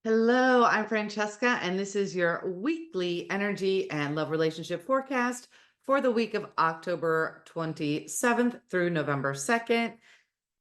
Hello, I'm Francesca, and this is your weekly energy and love relationship forecast for the week of October 27th through November 2nd.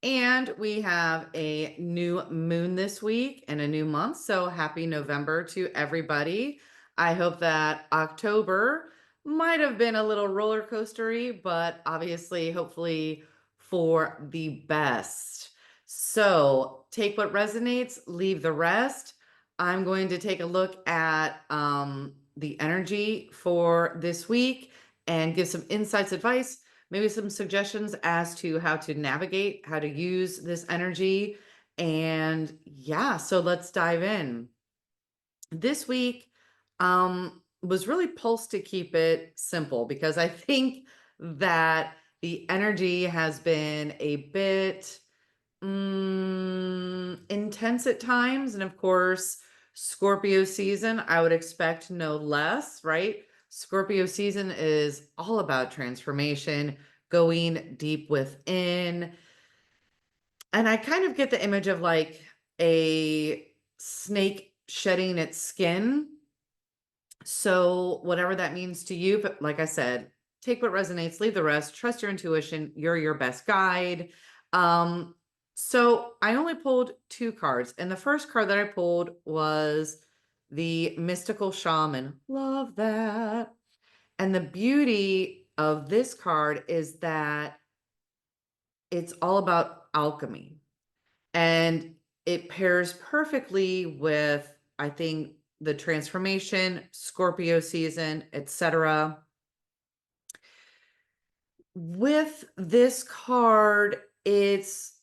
And we have a new moon this week and a new month. So happy November to everybody. I hope that October might have been a little roller coastery, but obviously, hopefully, for the best. So take what resonates, leave the rest. I'm going to take a look at the energy for this week and give some insights, advice, maybe some suggestions as to how to navigate, how to use this energy. And yeah, so let's dive in. This week was really pulsed to keep it simple because I think that the energy has been a bit intense at times. And of course, Scorpio season, I would expect no less, right? Scorpio season is all about transformation, going deep within. And I kind of get the image of like a snake shedding its skin. So, whatever that means to you, but like I said, take what resonates, leave the rest, trust your intuition. You're your best guide. Um, so I only pulled two cards, and the first card that I pulled was the mystical shaman. Love that. And the beauty of this card is that it's all about alchemy. And it pairs perfectly with, I think, the transformation, Scorpio season, etc. With this card, it's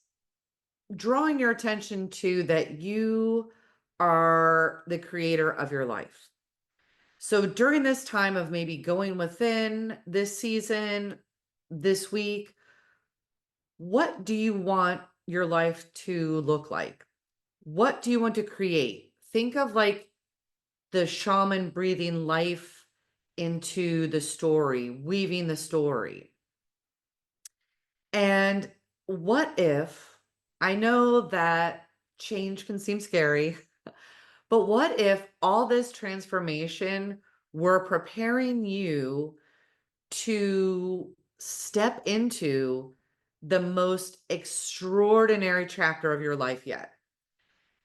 drawing your attention to that you are the creator of your life. So during this time of maybe going within this season, this week, what do you want your life to look like? What do you want to create? Think of like the shaman breathing life into the story, weaving the story. And what if, I know that change can seem scary, but what if all this transformation were preparing you to step into the most extraordinary chapter of your life yet,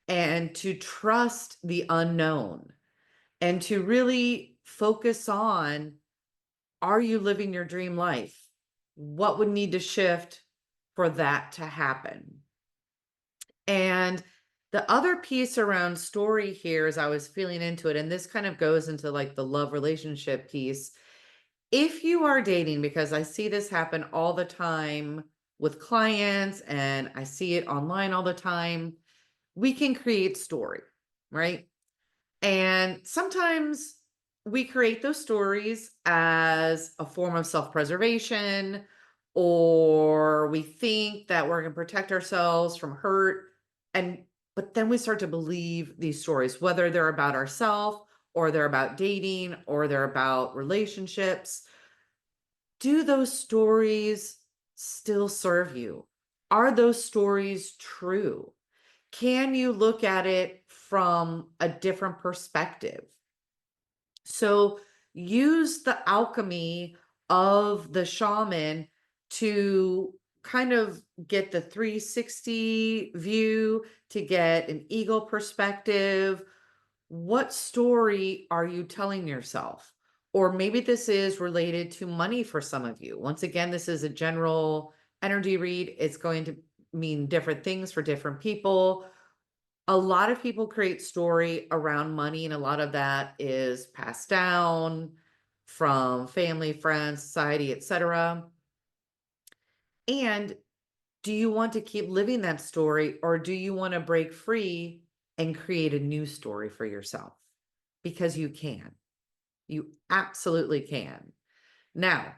and to trust the unknown, and to really focus on, are you living your dream life? What would need to shift for that to happen? And the other piece around story here, as I was feeling into it, and this kind of goes into like the love relationship piece. If you are dating, because I see this happen all the time with clients and I see it online all the time, we can create story, right? And sometimes we create those stories as a form of self preservation, or we think that we're going to protect ourselves from hurt. But then we start to believe these stories, whether they're about ourselves or they're about dating or they're about relationships. Do those stories still serve you? Are those stories true? Can you look at it from a different perspective? So use the alchemy of the shaman to kind of get the 360 view, to get an eagle perspective. What story are you telling yourself? Or maybe this is related to money for some of you. Once again, this is a general energy read. It's going to mean different things for different people. A lot of people create story around money, and a lot of that is passed down from family, friends, society, etc. And do you want to keep living that story, or do you want to break free and create a new story for yourself? Because you can. You absolutely can. Now,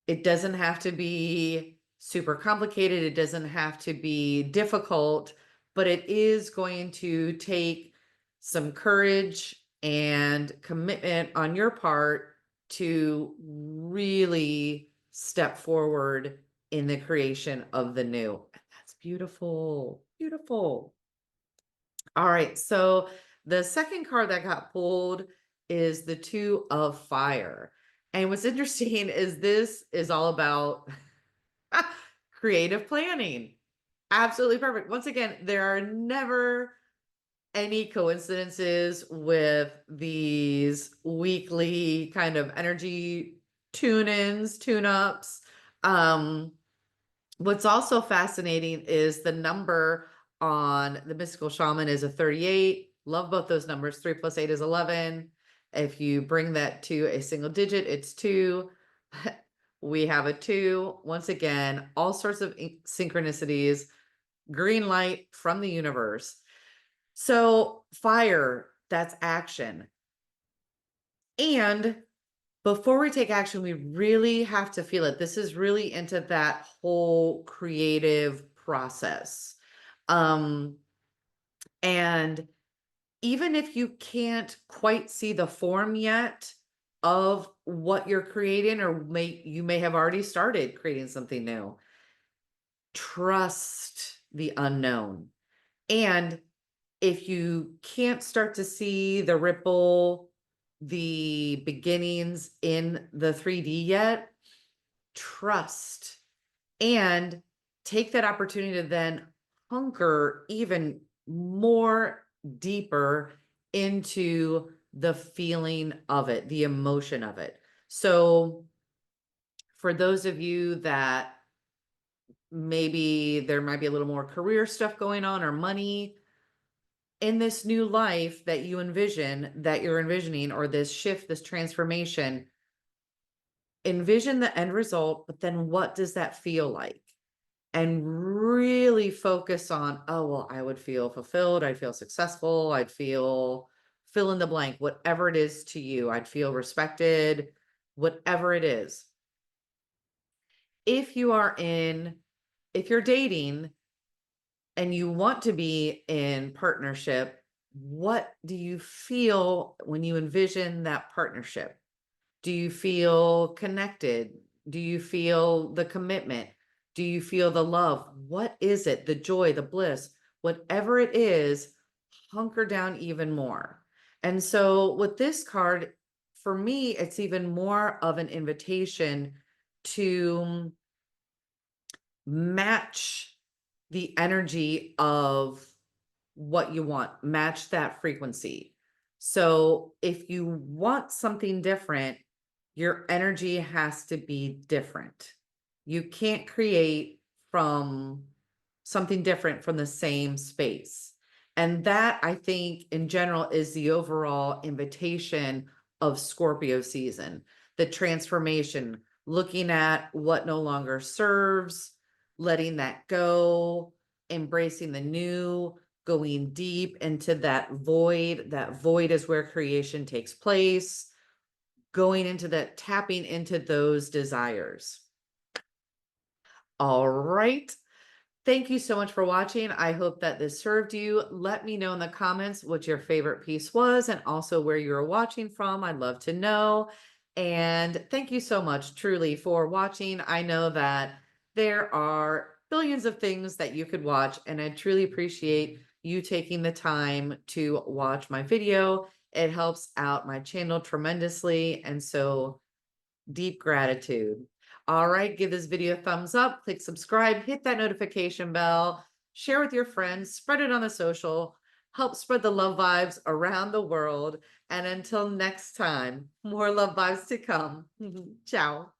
it doesn't have to be super complicated. It doesn't have to be difficult, but it is going to take some courage and commitment on your part to really step forward in the creation of the new. And that's beautiful. Beautiful. All right. So The second card that got pulled is the Two of Fire. And what's interesting is this is all about creative planning. Absolutely perfect. Once again, there are never any coincidences with these weekly kind of energy tune-ins, tune-ups. What's also fascinating is the number on the mystical shaman is a 38. Love both those numbers. 3 plus 8 is 11. If you bring that to a single digit, it's 2. We have a 2. Once again, all sorts of synchronicities, green light from the universe. So fire, that's action. And before we take action, we really have to feel it. This is really into that whole creative process. And even if you can't quite see the form yet of what you're creating, or you may have already started creating something new, trust the unknown. And if you can't start to see the ripple, the beginnings in the 3D yet, trust and take that opportunity to then hunker even more deeper into the feeling of it, the emotion of it. So for those of you that maybe there might be a little more career stuff going on or money in this new life that you envision, that you're envisioning, or this shift, this transformation, envision the end result, but then what does that feel like? And really focus on, oh, well, I would feel fulfilled. I'd feel successful. I'd feel fill in the blank, whatever it is to you. I'd feel respected, whatever it is. If you're dating and you want to be in partnership, what do you feel when you envision that partnership? Do you feel connected? Do you feel the commitment? Do you feel the love? What is it? The joy, the bliss, whatever it is, hunker down even more. And so with this card, for me, it's even more of an invitation to match the energy of what you want, match that frequency. So if you want something different, your energy has to be different. You can't create from something different from the same space. And that, I think, in general, is the overall invitation of Scorpio season, the transformation, looking at what no longer serves, letting that go, embracing the new, going deep into that void. That void is where creation takes place, going into that, tapping into those desires. All right. Thank you so much for watching. I hope that this served you. Let me know in the comments what your favorite piece was and also where you're watching from. I'd love to know. And thank you so much, truly, for watching. I know that there are billions of things that you could watch, and I truly appreciate you taking the time to watch my video. It helps out my channel tremendously, and so deep gratitude. All right, give this video a thumbs up, click subscribe, hit that notification bell, share with your friends, spread it on the social, help spread the love vibes around the world. And until next time, more love vibes to come. Ciao.